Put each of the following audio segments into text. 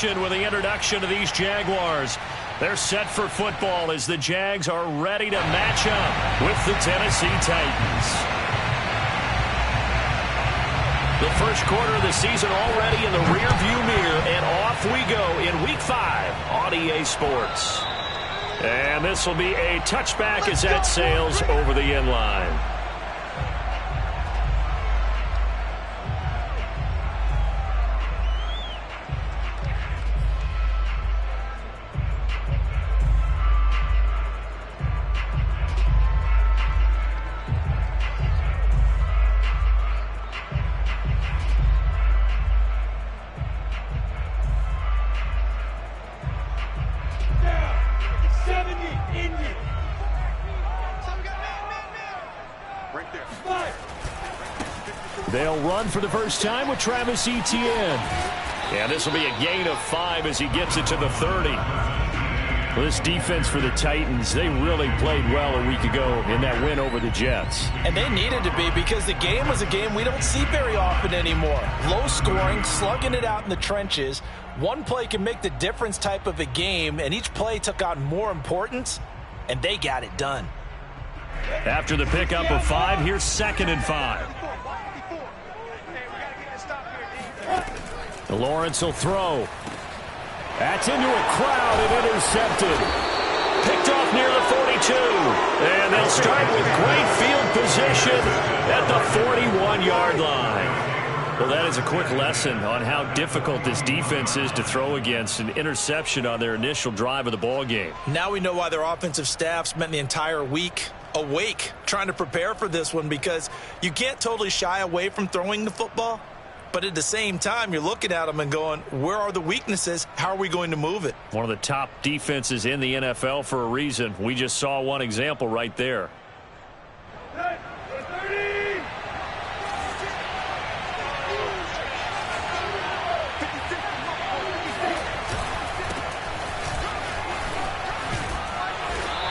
action with the introduction of these Jaguars. They're set for football as the Jags are ready to match up with the Tennessee Titans. The first quarter of the season already in the rearview mirror, and off we go in Week 5 on EA Sports. And this will be a touchback as that sails over the end line. They'll run for the first time with Travis Etienne. And this will be a gain of 5 as he gets it to the 30. Well, this defense for the Titans, they really played well a week ago in that win over the Jets. And they needed to be, because the game was a game we don't see very often anymore. Low scoring, slugging it out in the trenches. One play can make the difference type of a game, and each play took on more importance, and they got it done. After the pickup of 5, here's 2nd and 5. Lawrence will throw. That's into a crowd and intercepted. Picked off near the 42. And they'll start with great field position at the 41-yard line. Well, that is a quick lesson on how difficult this defense is to throw against. An interception on their initial drive of the ball game. Now we know why their offensive staff spent the entire week awake trying to prepare for this one, because you can't totally shy away from throwing the football. But at the same time, you're looking at them and going, where are the weaknesses? How are we going to move it? One of the top defenses in the NFL for a reason. We just saw one example right there.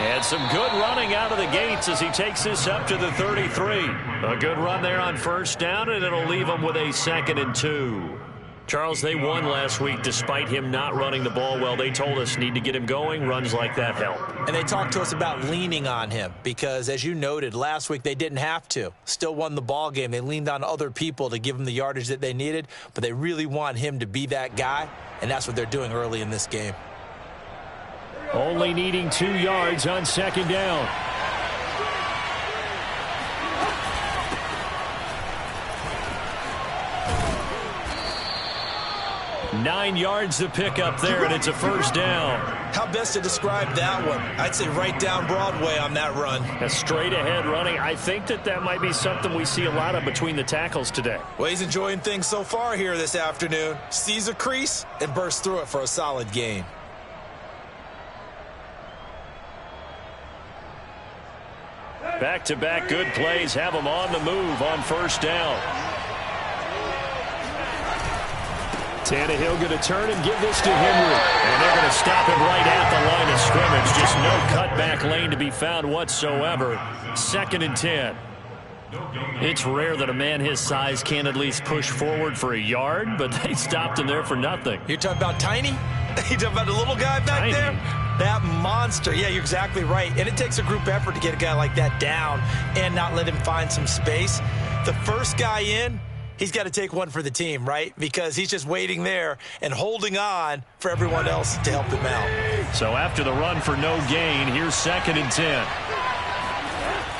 And some good running out of the gates as he takes this up to the 33. A good run there on first down, and it'll leave him with a 2nd and 2. Charles, they won last week despite him not running the ball well. They told us need to get him going. Runs like that help. And they talked to us about leaning on him because, as you noted, last week they didn't have to. Still won the ball game. They leaned on other people to give them the yardage that they needed, but they really want him to be that guy, and that's what they're doing early in this game. Only needing 2 yards on 2nd down. Nine yards to pick up there, and it's a first down. How best to describe that one? I'd say right down Broadway on that run. A straight ahead running. I think that might be something we see a lot of between the tackles today. Well, he's enjoying things so far here this afternoon. Sees a crease and bursts through it for a solid gain. Back-to-back good plays have them on the move on first down. Tannehill going to turn and give this to Henry. And they're going to stop him right at the line of scrimmage. Just no cutback lane to be found whatsoever. 2nd and 10. It's rare that a man his size can at least push forward for a yard, but they stopped him there for nothing. You're talking about Tiny? You talking about the little guy back there? That monster. Yeah, you're exactly right. And it takes a group effort to get a guy like that down and not let him find some space. The first guy in, he's got to take one for the team, right? Because he's just waiting there and holding on for everyone else to help him out. So after the run for no gain, here's 2nd and 10.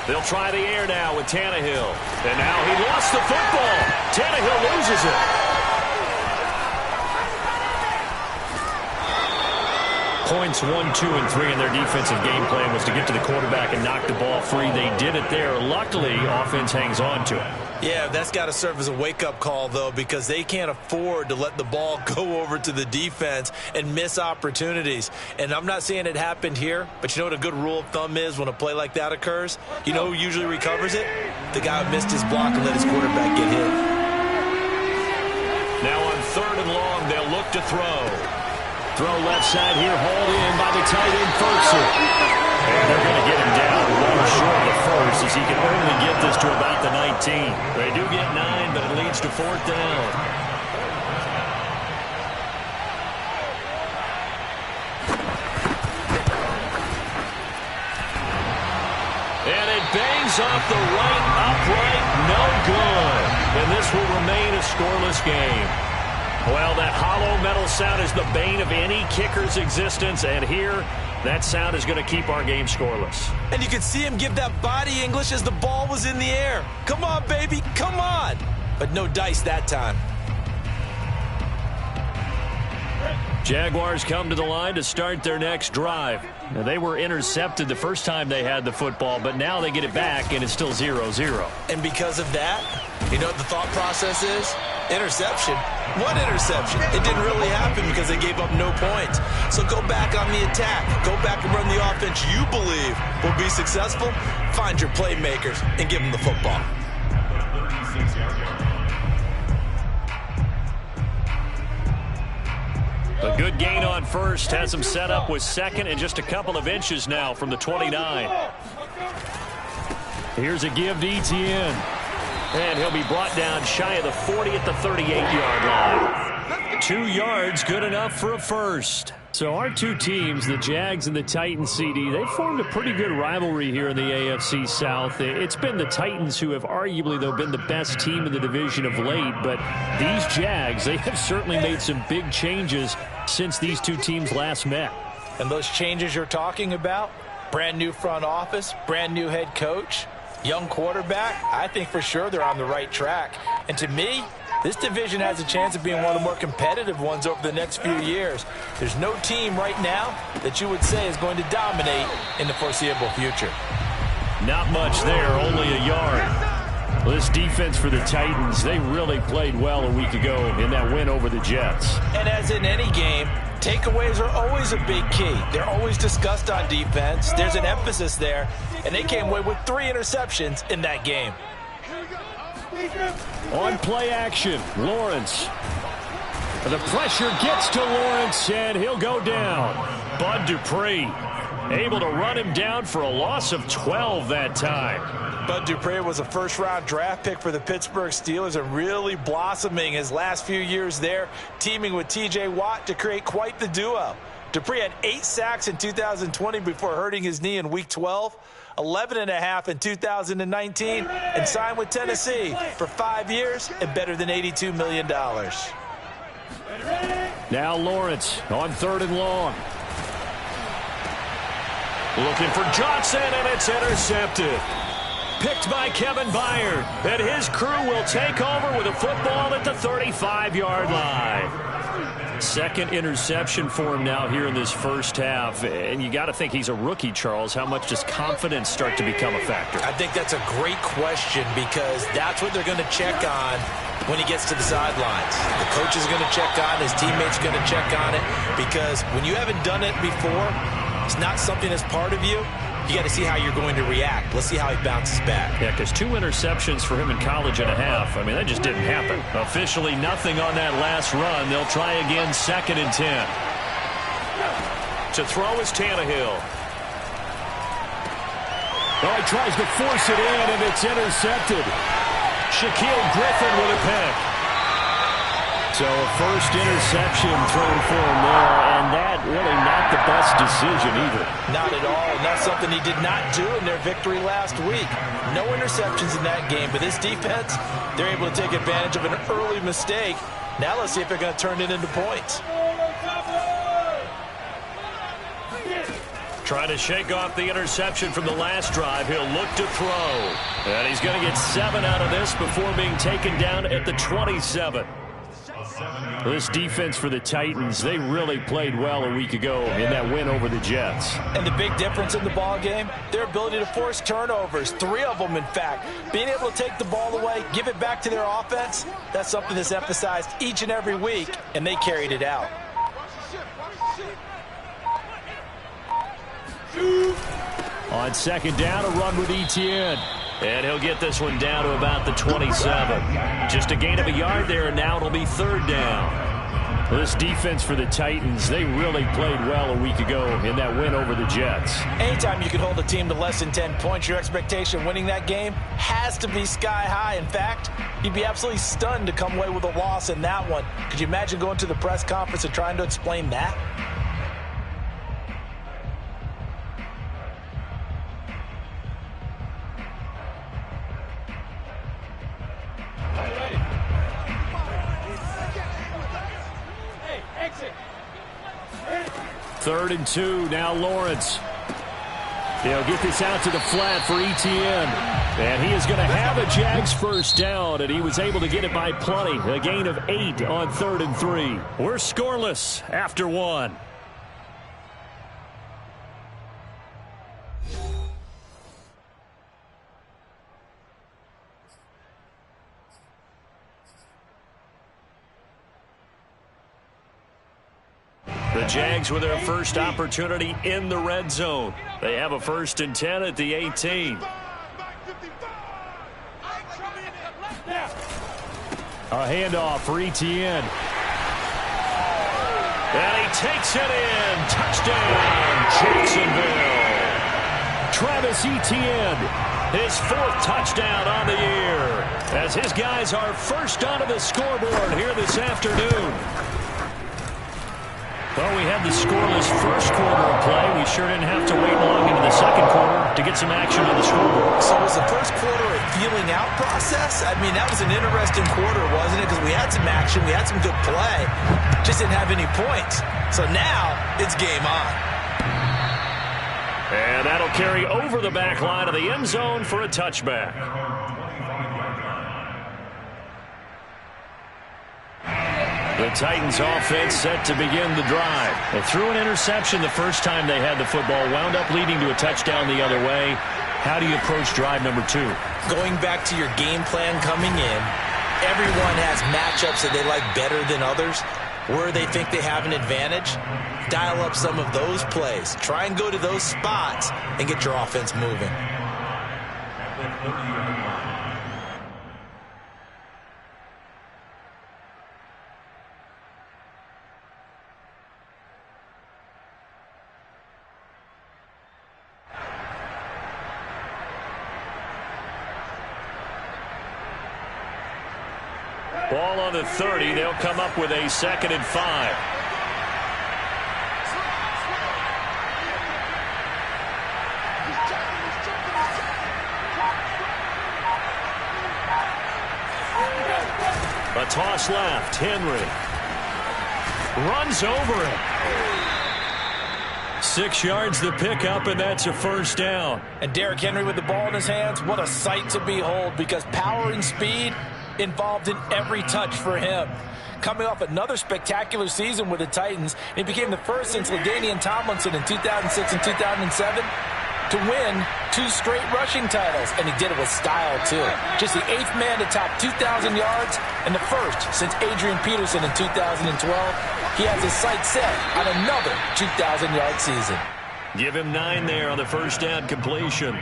They'll try the air now with Tannehill. And now he lost the football. Tannehill loses it. Points 1, 2, and 3 in their defensive game plan was to get to the quarterback and knock the ball free. They did it there. Luckily, offense hangs on to it. Yeah, that's got to serve as a wake-up call, though, because they can't afford to let the ball go over to the defense and miss opportunities. And I'm not saying it happened here, but you know what a good rule of thumb is when a play like that occurs? You know who usually recovers it? The guy who missed his block and let his quarterback get hit. Now on 3rd and long, they'll look to throw. Throw left side here, hauled in by the tight end, Ferguson. And they're going to get him down one short of the first as he can only get this to about the 19. They do get 9, but it leads to 4th down. Swings off the right upright. No good. And this will remain a scoreless game. Well, that hollow metal sound is the bane of any kicker's existence. And here, that sound is going to keep our game scoreless. And you could see him give that body English as the ball was in the air. Come on, baby. Come on. But no dice that time. Jaguars come to the line to start their next drive. Now, they were intercepted the first time they had the football, but now they get it back, and it's still 0-0. And because of that, you know what the thought process is? Interception. What interception? It didn't really happen because they gave up no points. So go back on the attack. Go back and run the offense you believe will be successful. Find your playmakers and give them the football. A good gain on first has him set up with second and just a couple of inches now from the 29. Here's a give to Etienne. And he'll be brought down shy of the 40 at the 38-yard line. 2 yards, good enough for a first. So our two teams, the Jags and the Titans, CD, they've formed a pretty good rivalry here in the AFC South. It's been the Titans who have arguably, though, been the best team in the division of late. But these Jags, they have certainly made some big changes since these two teams last met. And those changes you're talking about, brand new front office, brand new head coach, young quarterback, I think for sure they're on the right track. And to me, this division has a chance of being one of the more competitive ones over the next few years. There's no team right now that you would say is going to dominate in the foreseeable future. Not much there, only a yard. Well, this defense for the Titans, they really played well a week ago in that win over the Jets. And as in any game, takeaways are always a big key. They're always discussed on defense. There's an emphasis there, and they came away with 3 interceptions in that game. On play action, Lawrence. The pressure gets to Lawrence, and he'll go down. Bud Dupree able to run him down for a loss of 12 that time. Bud Dupree was a first-round draft pick for the Pittsburgh Steelers and really blossoming his last few years there, teaming with T.J. Watt to create quite the duo. Dupree had 8 sacks in 2020 before hurting his knee in Week 12. 11.5 in 2019, and signed with Tennessee for 5 years and better than $82 million. Now Lawrence on 3rd and long. Looking for Johnson, and it's intercepted. Picked by Kevin Byard, and his crew will take over with a football at the 35-yard line. Second interception for him now here in this first half. And you got to think he's a rookie, Charles. How much does confidence start to become a factor? I think that's a great question because that's what they're going to check on when he gets to the sidelines. The coach is going to check on, his teammates are going to check on it, because when you haven't done it before, it's not something that's part of you. You got to see how you're going to react. Let's see how he bounces back. Yeah, because 2 interceptions for him in college and a half. I mean, that just didn't happen. Officially nothing on that last run. They'll try again 2nd and 10. To throw is Tannehill. Oh, he tries to force it in, and it's intercepted. Shaquille Griffin with a pick. So a first interception thrown for him there, and that really not the best decision either. Not at all, and that's something he did not do in their victory last week. No interceptions in that game, but this defense, they're able to take advantage of an early mistake. Now let's see if they're going to turn it into points. Trying to shake off the interception from the last drive. He'll look to throw. And he's going to get 7 out of this before being taken down at the 27. This defense for the Titans, they really played well a week ago in that win over the Jets. And the big difference in the ball game, their ability to force turnovers, 3 of them in fact. Being able to take the ball away, give it back to their offense, that's something that's emphasized each and every week, and they carried it out. On 2nd down, a run with Etienne. And he'll get this one down to about the 27. Just a gain of a yard there, and now it'll be 3rd down. This defense for the Titans, they really played well a week ago in that win over the Jets. Anytime you can hold a team to less than 10 points, your expectation of winning that game has to be sky high. In fact, you'd be absolutely stunned to come away with a loss in that one. Could you imagine going to the press conference and trying to explain that? Third and 2, now Lawrence. They'll get this out to the flat for Etienne. And he is going to have a Jags first down, and he was able to get it by plenty. A gain of 8 on 3rd and 3. We're scoreless after 1. The Jags with their first opportunity in the red zone. They have a 1st and 10 at the 18. A handoff for Etienne. And he takes it in. Touchdown, Jacksonville. Travis Etienne, his 4th touchdown on the year, as his guys are first onto the scoreboard here this afternoon. Well, we had the scoreless first quarter of play. We sure didn't have to wait long into the second quarter to get some action on the scoreboard. So was the first quarter a feeling out process? I mean, that was an interesting quarter, wasn't it? Because we had some action, we had some good play, just didn't have any points. So now it's game on. And that'll carry over the back line of the end zone for a touchback. The Titans offense set to begin the drive. They threw an interception the first time they had the football, wound up leading to a touchdown the other way. How do you approach drive number 2? Going back to your game plan coming in, everyone has matchups that they like better than others. Where they think they have an advantage, dial up some of those plays. Try and go to those spots and get your offense moving. Ball on the 30. They'll come up with a 2nd and 5. A toss left. Henry runs over it. 6 yards the pickup, and that's a first down. And Derrick Henry with the ball in his hands, what a sight to behold, because power and speed involved in every touch for him. Coming off another spectacular season with the Titans, he became the first since LaDainian Tomlinson in 2006 and 2007 to win 2 straight rushing titles, and he did it with style too. Just the 8th man to top 2,000 yards and the first since Adrian Peterson in 2012. He has his sights set on another 2,000-yard season. Give him 9 there on the first down completion.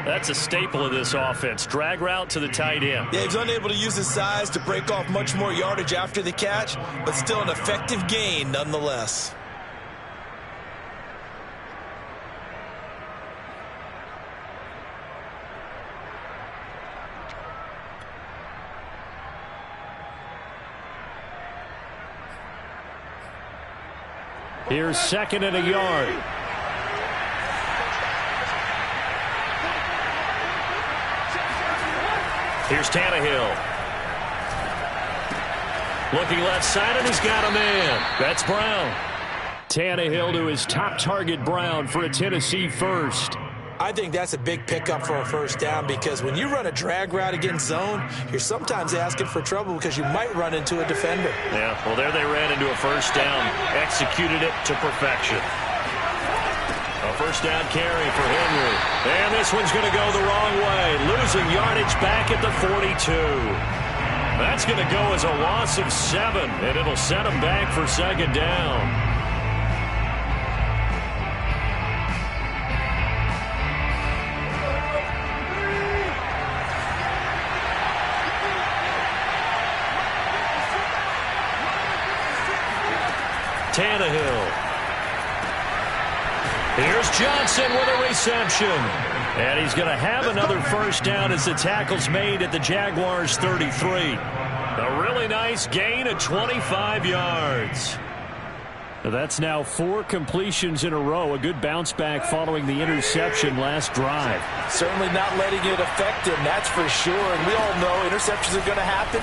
That's a staple of this offense. Drag route to the tight end. Yeah, he's unable to use his size to break off much more yardage after the catch, but still an effective gain nonetheless. Here's 2nd and a yard. Here's Tannehill. Looking left side, and he's got a man. That's Brown. Tannehill to his top target, Brown, for a Tennessee first. I think that's a big pickup for a first down, because when you run a drag route against zone, you're sometimes asking for trouble because you might run into a defender. Yeah, well, there they ran into a first down. Executed it to perfection. A first down carry for Henry. And this one's going to go the wrong way. Losing yardage back at the 42. That's going to go as a loss of 7, and it'll set them back for 2nd down. Tannehill. Here's Johnson with a reception. And he's going to have another first down as the tackle's made at the Jaguars' 33. A really nice gain of 25 yards. That's now 4 completions in a row. A good bounce back following the interception last drive. Certainly not letting it affect him, that's for sure. And we all know interceptions are going to happen.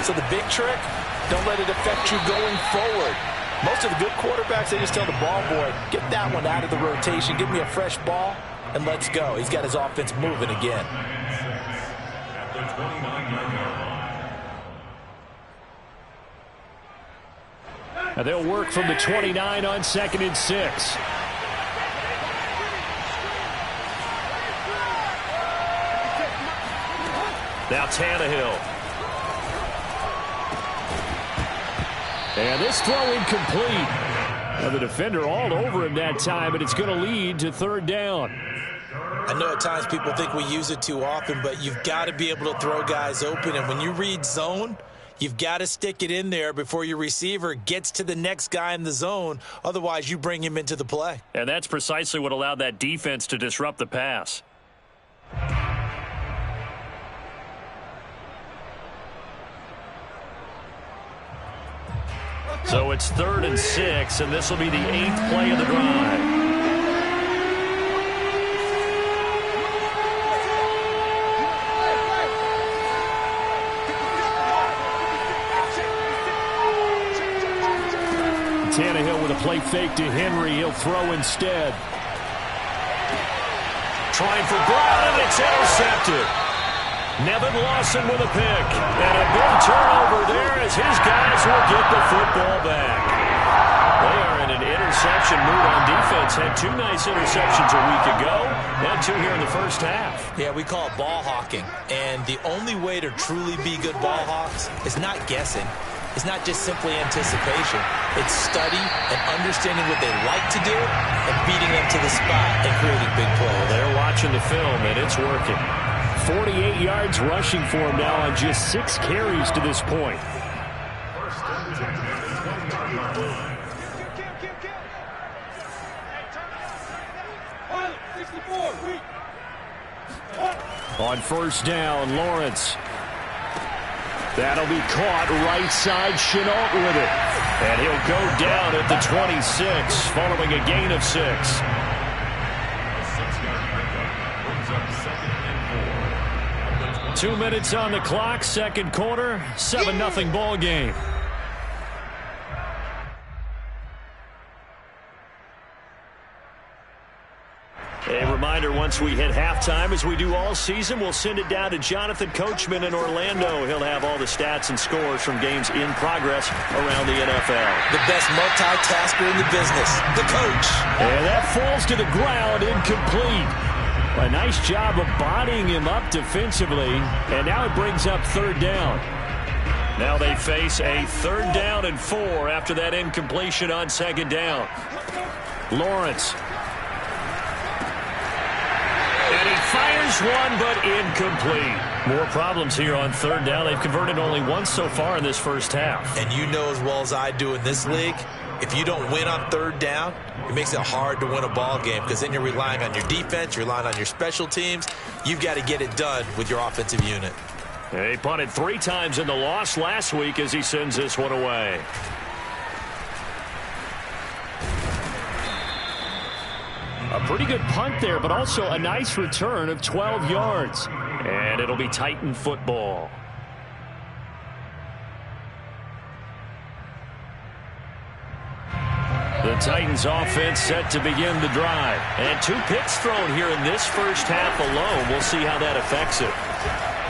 So the big trick, don't let it affect you going forward. Most of the good quarterbacks, they just tell the ball boy, get that one out of the rotation, give me a fresh ball, and let's go. He's got his offense moving again. And they'll work from the 29 on 2nd and 6. Now Tannehill. And this throw incomplete. Now the defender all over him that time, and it's going to lead to 3rd down. I know at times people think we use it too often, but you've got to be able to throw guys open. And when you read zone, you've got to stick it in there before your receiver gets to the next guy in the zone. Otherwise, you bring him into the play. And that's precisely what allowed that defense to disrupt the pass. So it's 3rd and 6, and this will be the 8th play of the drive. Tannehill with a play fake to Henry. He'll throw instead. Trying for Brown, and it's intercepted. Nevin Lawson with a pick. And a big turnover there as his guys will get the football back. They are in an interception mood on defense. Had 2 nice interceptions a week ago. Now 2 here in the first half. Yeah, we call it ball hawking. And the only way to truly be good ball hawks is not guessing. It's not just simply anticipation. It's study and understanding what they like to do and beating them to the spot and creating big plays. They're watching the film, and it's working. 48 yards rushing for him now on just 6 carries to this point. On 1st down, Lawrence. That'll be caught right side. Shenault with it. And he'll go down at the 26 following a gain of 6. Two minutes on the clock, 2nd quarter, 7-0 ball game. A reminder, once we hit halftime, as we do all season, we'll send it down to Jonathan Coachman in Orlando. He'll have all the stats and scores from games in progress around the NFL. The best multitasker in the business, the coach. And that falls to the ground, incomplete. A nice job of bodying him up defensively, and now it brings up 3rd down. Now they face a 3rd down and 4 after that incompletion on 2nd down. Lawrence. And he fires one, but incomplete. More problems here on 3rd down. They've converted only once so far in this first half. And you know as well as I do in this league, if you don't win on 3rd down, it makes it hard to win a ball game because then you're relying on your defense, you're relying on your special teams. You've got to get it done with your offensive unit. He punted 3 times in the loss last week as he sends this one away. A pretty good punt there, but also a nice return of 12 yards. And it'll be Titan football. The Titans offense set to begin the drive. And 2 picks thrown here in this first half alone. We'll see how that affects it.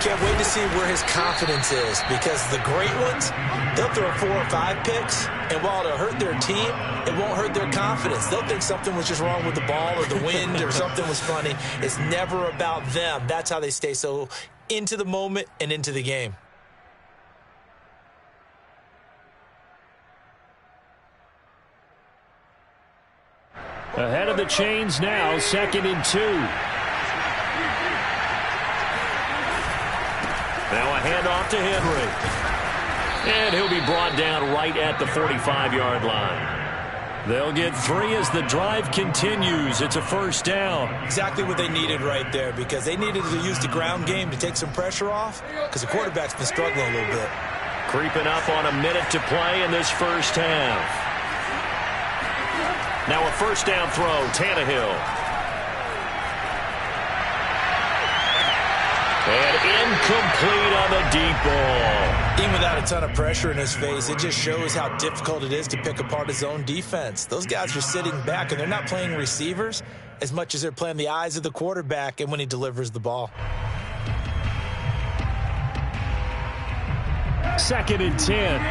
Can't wait to see where his confidence is, because the great ones, they'll throw 4 or 5 picks, and while it'll hurt their team, it won't hurt their confidence. They'll think something was just wrong with the ball or the wind or something was funny. It's never about them. That's how they stay so into the moment and into the game. Ahead of the chains now, 2nd and 2. Now a handoff to Henry. And he'll be brought down right at the 45-yard line. They'll get 3 as the drive continues. It's a 1st down. Exactly what they needed right there, because they needed to use the ground game to take some pressure off, because the quarterback's been struggling a little bit. Creeping up on a minute to play in this first half. Now a 1st down throw, Tannehill. And incomplete on the deep ball. Even without a ton of pressure in his face, it just shows how difficult it is to pick apart his own defense. Those guys are sitting back, and they're not playing receivers as much as they're playing the eyes of the quarterback and when he delivers the ball. 2nd and 10.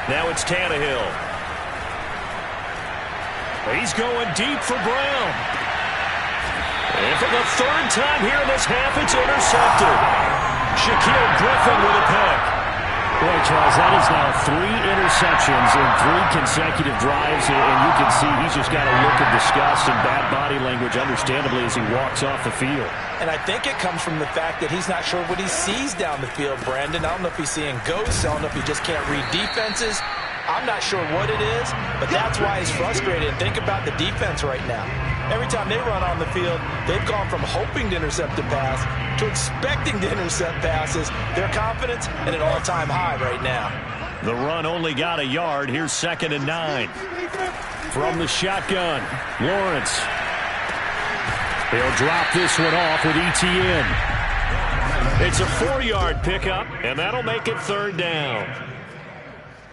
Now it's Tannehill. He's going deep for Brown. And for the 3rd time here in this half, it's intercepted. Shaquill Griffin with a pick. Boy, Charles, that is now 3 interceptions in 3 consecutive drives, and you can see he's just got a look of disgust and bad body language, understandably, as he walks off the field. And I think it comes from the fact that he's not sure what he sees down the field, Brandon. I don't know if he's seeing ghosts. I don't know if he just can't read defenses. I'm not sure what it is, but that's why he's frustrated. And think about the defense right now. Every time they run on the field, they've gone from hoping to intercept a pass to expecting to intercept passes. Their confidence at an all-time high right now. The run only got a yard. Here's 2nd and 9. From the shotgun, Lawrence. He'll drop this one off with ETN. It's a 4-yard pickup, and that'll make it 3rd down.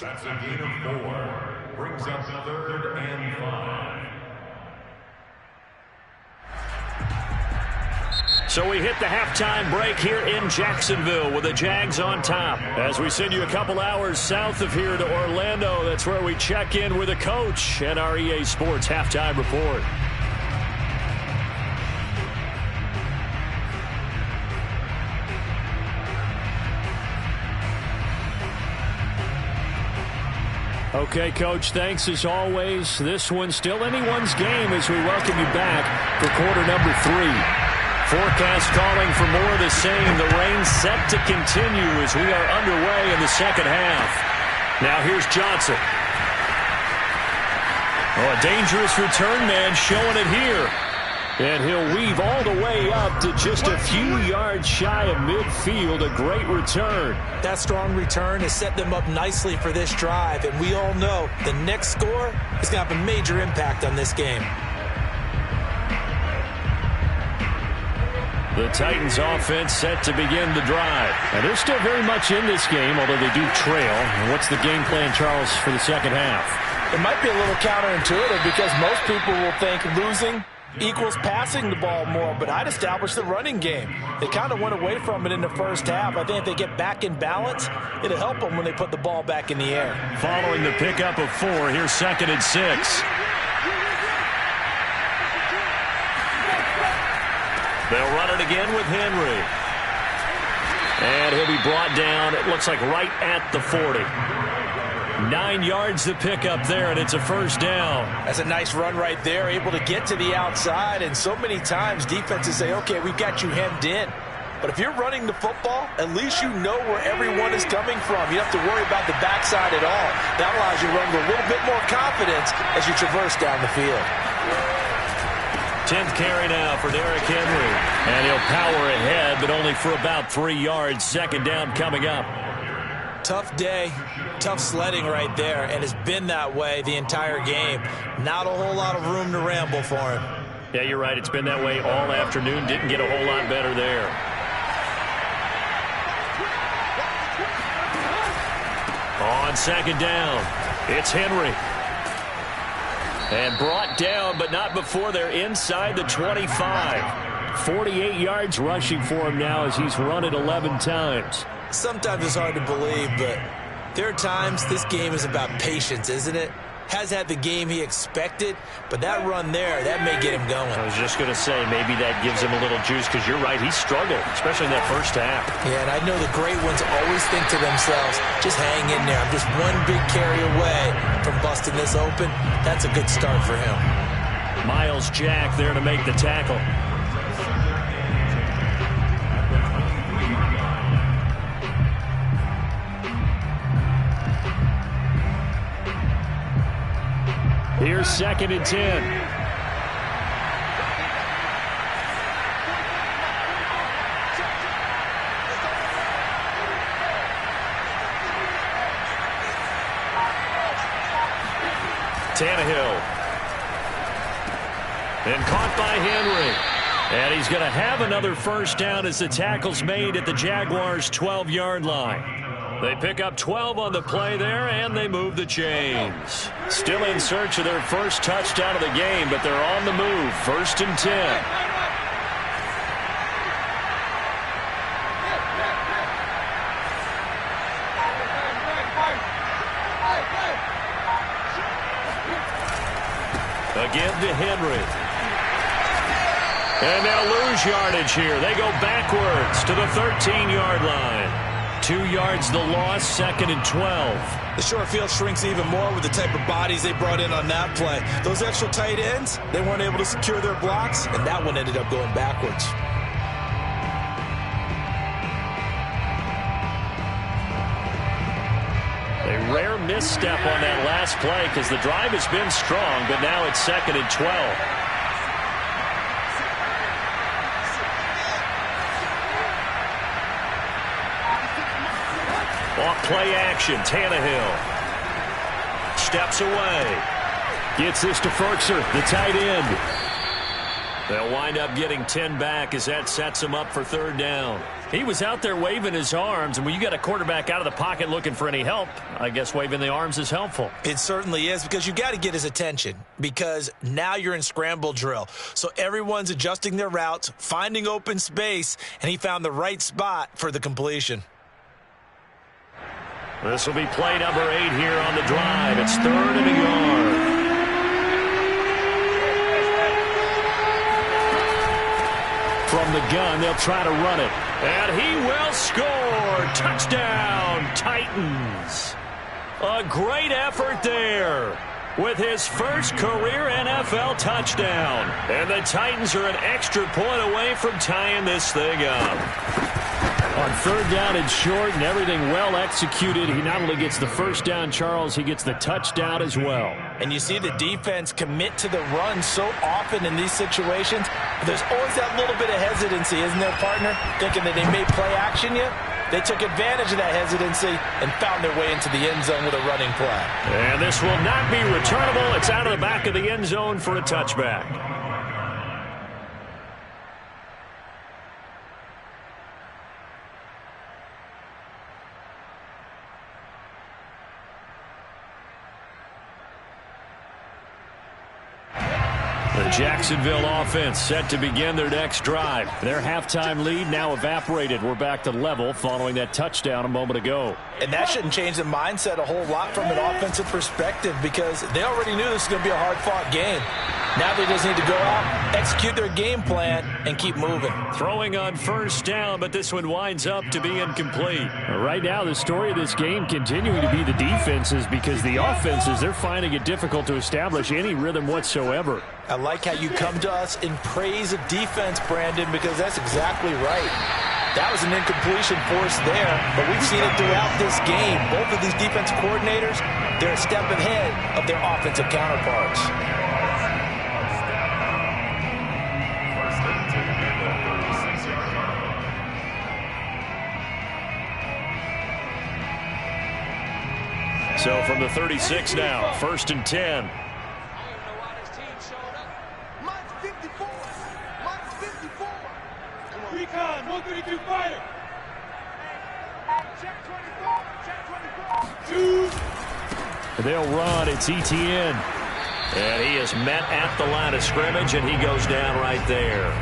That's a gain of 4. Brings up 3rd and 5. So we hit the halftime break here in Jacksonville with the Jags on top. As we send you a couple hours south of here to Orlando, that's where we check in with the coach and our EA Sports halftime report. Okay, Coach, thanks as always. This one's still anyone's game as we welcome you back for quarter number 3. Forecast calling for more of the same. The rain set to continue as we are underway in the second half. Now here's Johnson. Oh, a dangerous return man showing it here. And he'll weave all the way up to just a few yards shy of midfield. A great return. That strong return has set them up nicely for this drive. And we all know the next score is going to have a major impact on this game. The Titans offense set to begin the drive. And they're still very much in this game, although they do trail. And what's the game plan, Charles, for the second half? It might be a little counterintuitive because most people will think losing equals passing the ball more, but I'd establish the running game. They kind of went away from it in the first half. I think if they get back in balance, it'll help them when they put the ball back in the air. Following the pickup of 4, here's 2nd and 6. They'll run it again with Henry. And he'll be brought down, it looks like right at the 40. 9 yards to pick up there, and it's a 1st down. That's a nice run right there, able to get to the outside. And so many times defenses say, okay, we've got you hemmed in. But if you're running the football, at least you know where everyone is coming from. You don't have to worry about the backside at all. That allows you to run with a little bit more confidence as you traverse down the field. 10th carry now for Derrick Henry. And he'll power ahead, but only for about 3 yards. 2nd down coming up. Tough day, tough sledding right there, and it's been that way the entire game. Not a whole lot of room to ramble for him. Yeah, you're right. It's been that way all afternoon. Didn't get a whole lot better there. On 2nd down, it's Henry. And brought down, but not before they're inside the 25. 48 yards rushing for him now as he's run it 11 times. Sometimes it's hard to believe, but there are times this game is about patience, isn't it? Has had the game he expected, but that run there, that may get him going. I was just going to say, maybe that gives him a little juice, because you're right, he struggled, especially in that first half. Yeah, and I know the great ones always think to themselves, just hang in there. I'm just one big carry away from busting this open. That's a good start for him. Miles Jack there to make the tackle. Here's 2nd and 10. Tannehill. And caught by Henry. And he's going to have another first down as the tackle's made at the Jaguars' 12-yard line. They pick up 12 on the play there, and they move the chains. Still in search of their first touchdown of the game, but they're on the move. 1st and 10. Again to Henry. And they'll lose yardage here. They go backwards to the 13-yard line. 2 yards the loss, 2nd and 12. The short field shrinks even more with the type of bodies they brought in on that play. Those extra tight ends, they weren't able to secure their blocks, and that one ended up going backwards. A rare misstep on that last play because the drive has been strong, but now it's 2nd and 12. Off play action, Tannehill. Steps away. Gets this to Ferkser, the tight end. They'll wind up getting 10 back as that sets him up for 3rd down. He was out there waving his arms, and when you got a quarterback out of the pocket looking for any help, I guess waving the arms is helpful. It certainly is, because you got to get his attention, because now you're in scramble drill. So everyone's adjusting their routes, finding open space, and he found the right spot for the completion. This will be play number 8 here on the drive. It's 3rd and a yard. From the gun, they'll try to run it. And he will score. Touchdown, Titans. A great effort there with his first career NFL touchdown. And the Titans are an extra point away from tying this thing up. On 3rd down and short and everything well executed, he not only gets the first down, Charles, he gets the touchdown as well. And you see the defense commit to the run so often in these situations. There's always that little bit of hesitancy, isn't there, partner? Thinking that they may play action you. They took advantage of that hesitancy and found their way into the end zone with a running play. And this will not be returnable. It's out of the back of the end zone for a touchback. The Jacksonville offense set to begin their next drive. Their halftime lead now evaporated. We're back to level following that touchdown a moment ago. And that shouldn't change the mindset a whole lot from an offensive perspective, because they already knew this was going to be a hard-fought game. Now they just need to go out, execute their game plan, and keep moving. Throwing on first down, but this one winds up to be incomplete. Right now, the story of this game continuing to be the defenses, because the offenses, they're finding it difficult to establish any rhythm whatsoever. I like how you come to us in praise of defense, Brandon, because that's exactly right. That was an incompletion force there, but we've seen it throughout this game. Both of these defensive coordinators, they're a step ahead of their offensive counterparts. So from the 36 now, 1st and 10. Recon, 132 fighter. Check 24. They'll run. It's Etienne. And he is met at the line of scrimmage, and he goes down right there.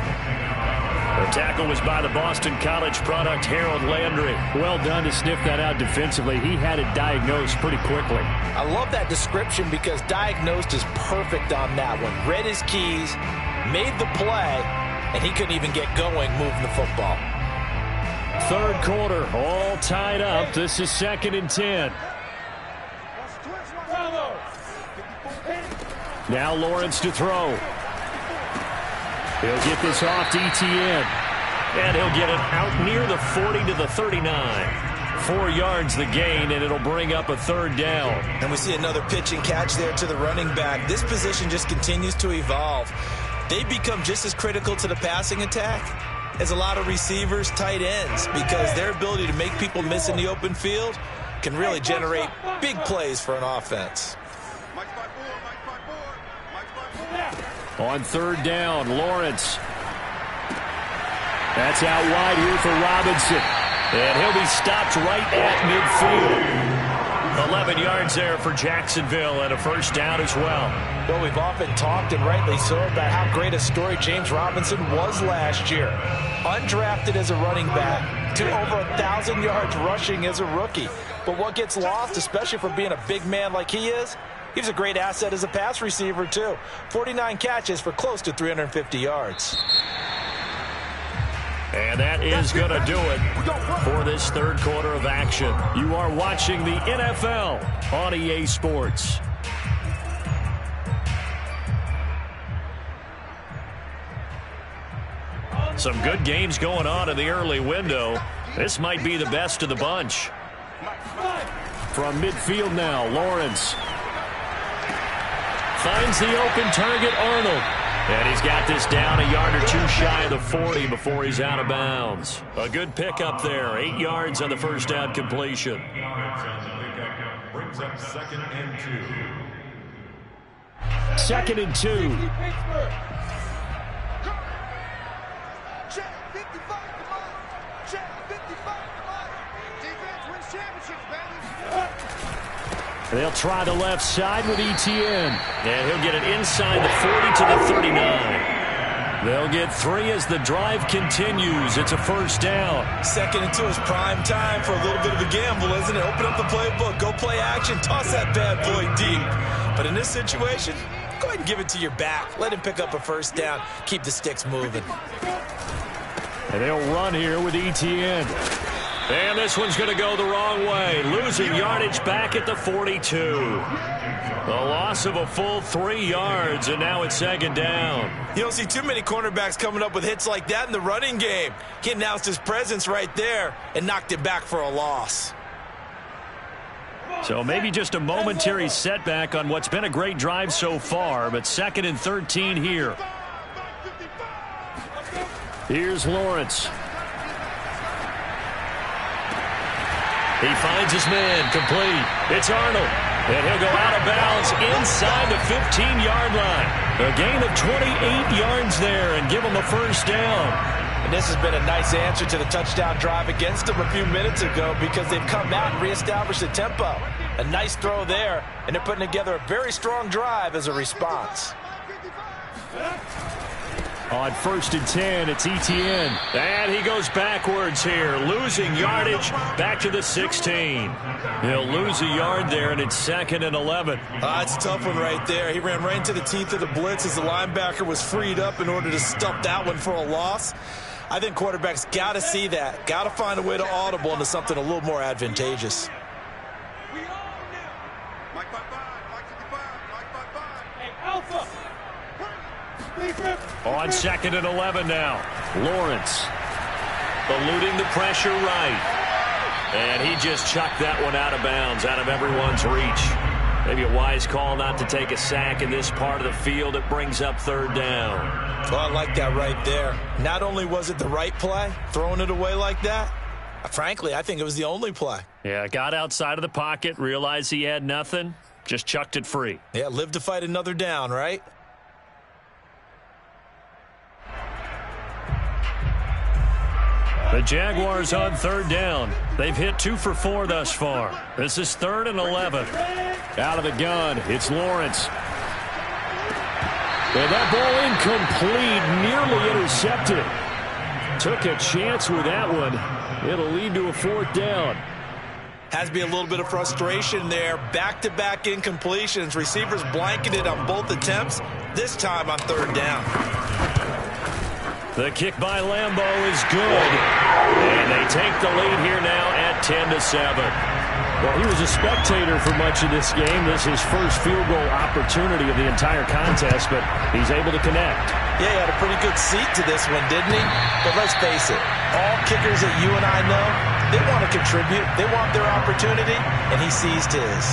The tackle was by the Boston College product, Harold Landry. Well done to sniff that out defensively. He had it diagnosed pretty quickly. I love that description, because diagnosed is perfect on that one. Read his keys, made the play, and he couldn't even get going moving the football. 3rd quarter, all tied up. This is 2nd and 10. Now Lawrence to throw. He'll get this off to Etienne. And he'll get it out near the 40 to the 39. 4 yards the gain, and it'll bring up a 3rd down. And we see another pitch and catch there to the running back. This position just continues to evolve. They become just as critical to the passing attack as a lot of receivers, tight ends, because their ability to make people miss in the open field can really generate big plays for an offense. On third down, Lawrence. That's out wide here for Robinson. And he'll be stopped right at midfield. 11 yards there for Jacksonville and a first down as well. Well, we've often talked, and rightly so, about how great a story James Robinson was last year. Undrafted as a running back to over 1,000 yards rushing as a rookie. But what gets lost, especially for being a big man like he is, he was a great asset as a pass receiver, too. 49 catches for close to 350 yards. And that is going to do it for this third quarter of action. You are watching the NFL on EA Sports. Some good games going on in the early window. This might be the best of the bunch. From midfield now, Lawrence finds the open target, Arnold. And he's got this down a yard or two shy of the 40 before he's out of bounds. A good pickup there. 8 yards on the first down completion. Brings up 2nd and 2. 2nd and 2. Check 55, come on. Check 55, come on. Defense wins championships, baby. They'll try the left side with Etienne. And he'll get it inside the 40 to the 39. They'll get 3 as the drive continues. It's a first down. 2nd and 2 is prime time for a little bit of a gamble, isn't it? Open up the playbook, go play action, toss that bad boy deep. But in this situation, go ahead and give it to your back. Let him pick up a first down. Keep the sticks moving. And they'll run here with Etienne. And this one's going to go the wrong way. Losing yardage back at the 42. A loss of a full 3 yards, and now it's 2nd down. You don't see too many cornerbacks coming up with hits like that in the running game. He announced his presence right there and knocked it back for a loss. So maybe just a momentary setback on what's been a great drive so far, but 2nd and 13 here. Here's Lawrence. He finds his man, complete. It's Arnold, and he'll go out of bounds inside the 15-yard line. A gain of 28 yards there and give him a first down. And this has been a nice answer to the touchdown drive against them a few minutes ago because they've come out and reestablished the tempo. A nice throw there, and they're putting together a very strong drive as a response. On 1st and 10, it's Etienne. And he goes backwards here, losing yardage back to the 16. He'll lose a yard there, and it's 2nd and 11. It's a tough one right there. He ran right into the teeth of the blitz as the linebacker was freed up in order to stuff that one for a loss. I think quarterbacks got to see that, got to find a way to audible into something a little more advantageous. On 2nd and 11 now. Lawrence eluding the pressure right. And he just chucked that one out of bounds, out of everyone's reach. Maybe a wise call not to take a sack in this part of the field. It brings up 3rd down. Well, I like that right there. Not only was it the right play, throwing it away like that, frankly, I think it was the only play. Yeah, got outside of the pocket, realized he had nothing, just chucked it free. Yeah, live to fight another down, right? The Jaguars on 3rd down. They've hit 2 for 4 thus far. This is 3rd and 11. Out of the gun, it's Lawrence. And that ball incomplete, nearly intercepted. Took a chance with that one. It'll lead to a 4th down. Has to be a little bit of frustration there. Back-to-back incompletions. Receivers blanketed on both attempts, this time on 3rd down. The kick by Lambo is good. And they take the lead here now at 10-7. Well, he was a spectator for much of this game. This is his first field goal opportunity of the entire contest, but he's able to connect. Yeah, he had a pretty good seat to this one, didn't he? But let's face it, all kickers that you and I know, they want to contribute. They want their opportunity, and he seized his.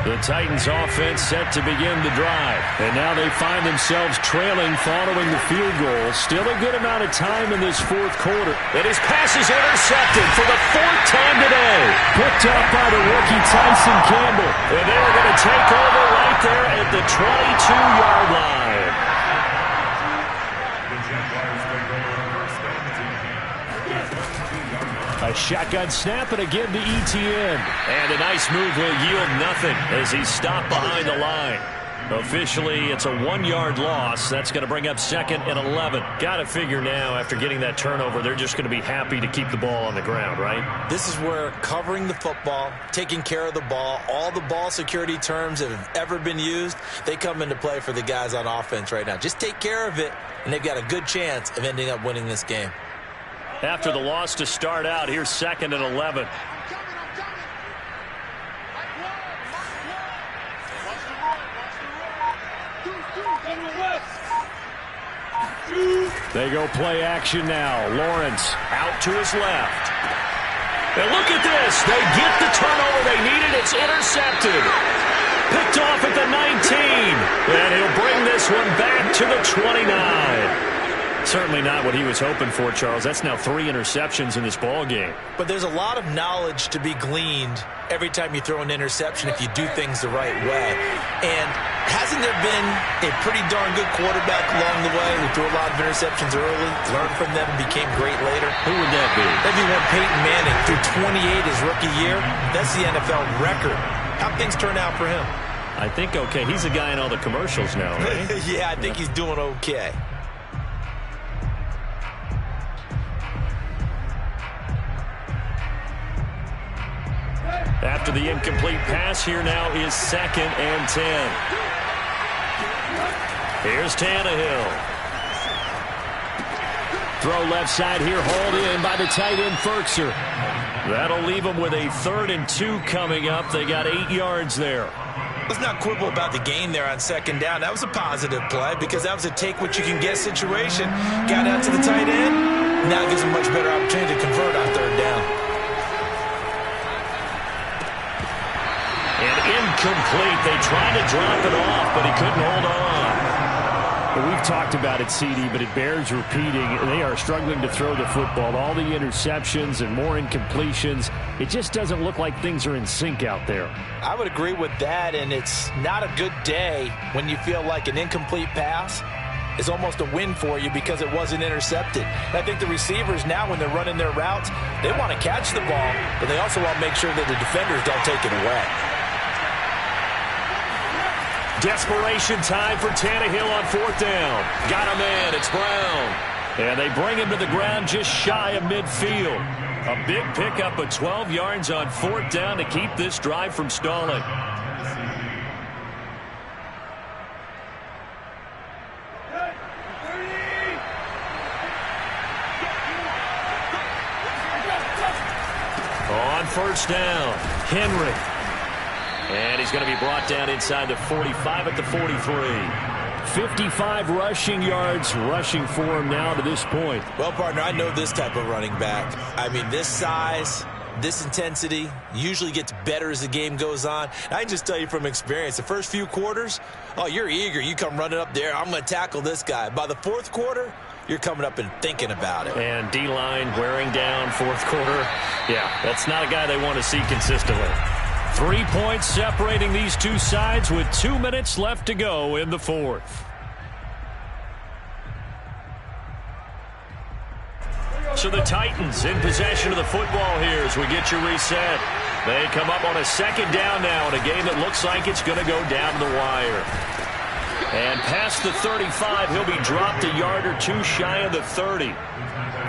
The Titans offense set to begin the drive. And now they find themselves trailing following the field goal. Still a good amount of time in this fourth quarter. And his pass is intercepted for the fourth time today. Picked up by the rookie Tyson Campbell. And they are going to take over right there at the 22-yard line. A shotgun snap, and again to Etienne. And a nice move will yield nothing as he's stopped behind the line. Officially, it's a 1-yard loss. That's going to bring up 2nd and 11. Got to figure now, after getting that turnover, they're just going to be happy to keep the ball on the ground, right? This is where covering the football, taking care of the ball, all the ball security terms that have ever been used, they come into play for the guys on offense right now. Just take care of it, and they've got a good chance of ending up winning this game. After the loss to start out, here's 2nd and 11. They go play action now. Lawrence out to his left. And look at this. They get the turnover they needed. It's intercepted. Picked off at the 19. And he'll bring this one back to the 29. Certainly not what he was hoping for, Charles. That's now 3 interceptions in this ball game. But there's a lot of knowledge to be gleaned every time you throw an interception if you do things the right way. And hasn't there been a pretty darn good quarterback along the way who threw a lot of interceptions early, learned from them, and became great later? Who would that be? Everyone, Peyton Manning threw 28 his rookie year. That's the NFL record. How'd things turn out for him? I think okay. He's the guy in all the commercials now, right? Yeah, I think he's doing okay. After the incomplete pass, here now is 2nd and 10. Here's Tannehill. Throw left side here, hauled in by the tight end Firkser. That'll leave them with a 3rd and 2 coming up. They got 8 yards there. Let's not quibble about the gain there on 2nd down. That was a positive play because that was a take-what-you-can-get situation. Got out to the tight end. Now gives them a much better opportunity to convert on 3rd down. Incomplete. They tried to drop it off, but he couldn't hold on. Well, we've talked about it, CD, but it bears repeating. They are struggling to throw the football. All the interceptions and more incompletions. It just doesn't look like things are in sync out there. I would agree with that, and it's not a good day when you feel like an incomplete pass is almost a win for you because it wasn't intercepted. And I think the receivers now, when they're running their routes, they want to catch the ball, but they also want to make sure that the defenders don't take it away. Desperation time for Tannehill on 4th down. Got a man. It's Brown. And they bring him to the ground just shy of midfield. A big pickup of 12 yards on 4th down to keep this drive from stalling. On 1st down, Henry. And he's going to be brought down inside the 45 at the 43. 55 rushing yards rushing for him now to this point. Well, partner, I know this type of running back. I mean, this size, this intensity usually gets better as the game goes on. And I can just tell you from experience, the first few quarters, oh, you're eager. You come running up there. I'm going to tackle this guy. By the 4th quarter, you're coming up and thinking about it. And D-line wearing down 4th quarter. Yeah, that's not a guy they want to see consistently. 3 points separating these two sides with 2 minutes left to go in the 4th. So the Titans in possession of the football here as we get you reset. They come up on a 2nd down now in a game that looks like it's going to go down the wire. And past the 35, he'll be dropped a yard or 2 shy of the 30.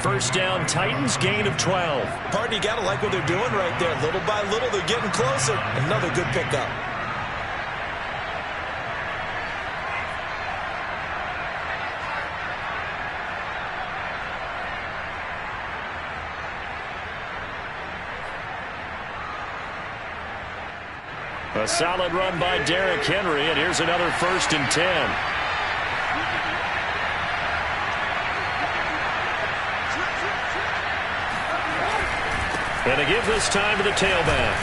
1st down, Titans, gain of 12. Partner, you got to like what they're doing right there. Little by little, they're getting closer. Another good pickup. A solid run by Derrick Henry, and here's another 1st and 10. And they give this time to the tailback.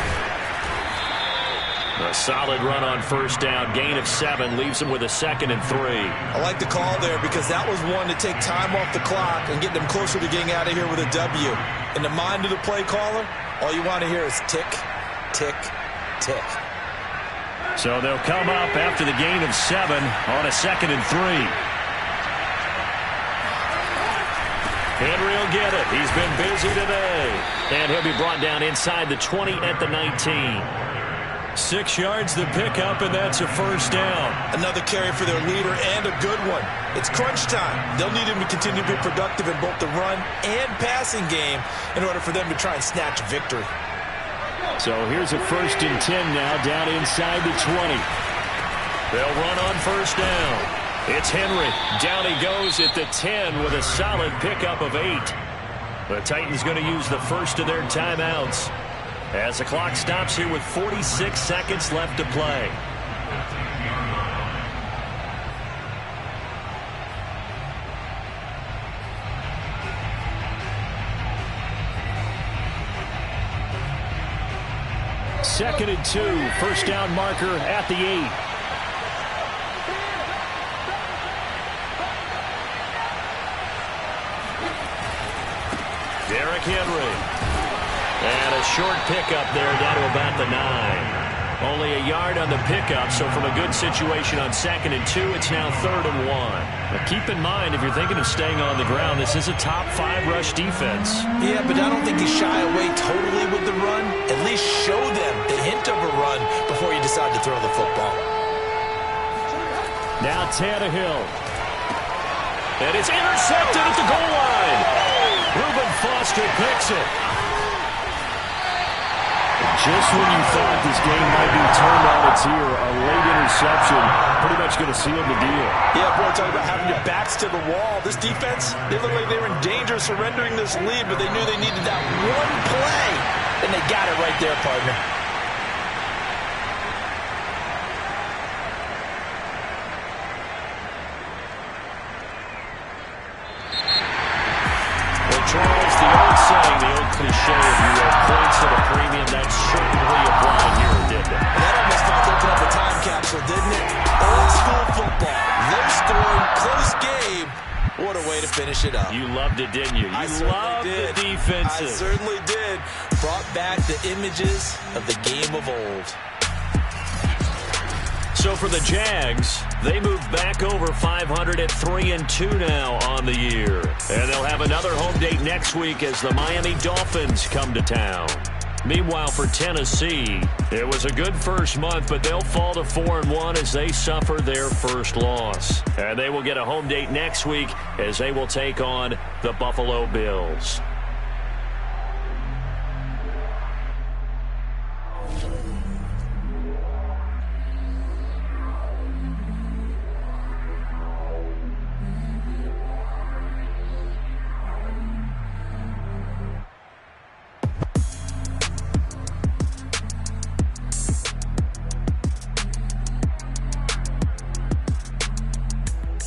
A solid run on first down. Gain of 7 leaves him with a 2nd and 3. I like the call there because that was one to take time off the clock and get them closer to getting out of here with a W. In the mind of the play caller, all you want to hear is tick, tick, tick. So they'll come up after the gain of 7 on a 2nd and 3. Henry will get it. He's been busy today. And he'll be brought down inside the 20 at the 19. 6 yards the pickup, and that's a first down. Another carry for their leader and a good one. It's crunch time. They'll need him to continue to be productive in both the run and passing game in order for them to try and snatch victory. So here's a 1st and 10 now down inside the 20. They'll run on first down. It's Henry. Down he goes at the 10 with a solid pickup of 8. The Titans going to use the first of their timeouts as the clock stops here with 46 seconds left to play. Second and 2, first down marker at the 8. Derrick Henry. And a short pickup there down to about the 9. Only a yard on the pickup, so from a good situation on 2nd and 2, it's now 3rd and 1. Now keep in mind, if you're thinking of staying on the ground, this is a top 5 rush defense. Yeah, but I don't think you shy away totally with the run. At least show them the hint of a run before you decide to throw the football. Now Tannehill. And it's intercepted at the goal line. Reuben Foster picks it. Just when you thought this game might be turned on its ear, a late interception pretty much going to seal the deal. Yeah, boy, talking about having your backs to the wall. This defense, they look like they were in danger of surrendering this lead, but they knew they needed that one play, and they got it right there, partner. Well, Charles, the old saying, the old cliche, if you have points at a premium, that's certainly applied here, didn't it? That almost felt to open up a time capsule, didn't it? Old school football, low scoring, close game. What a way to finish it up. You loved it, didn't you? You loved the defenses. I certainly did. Brought back the images of the game of old. So for the Jags, they move back over 500 at 3-2 now on the year. And they'll have another home date next week as the Miami Dolphins come to town. Meanwhile, for Tennessee, it was a good first month, but they'll fall to 4-1 as they suffer their first loss. And they will get a home date next week as they will take on the Buffalo Bills.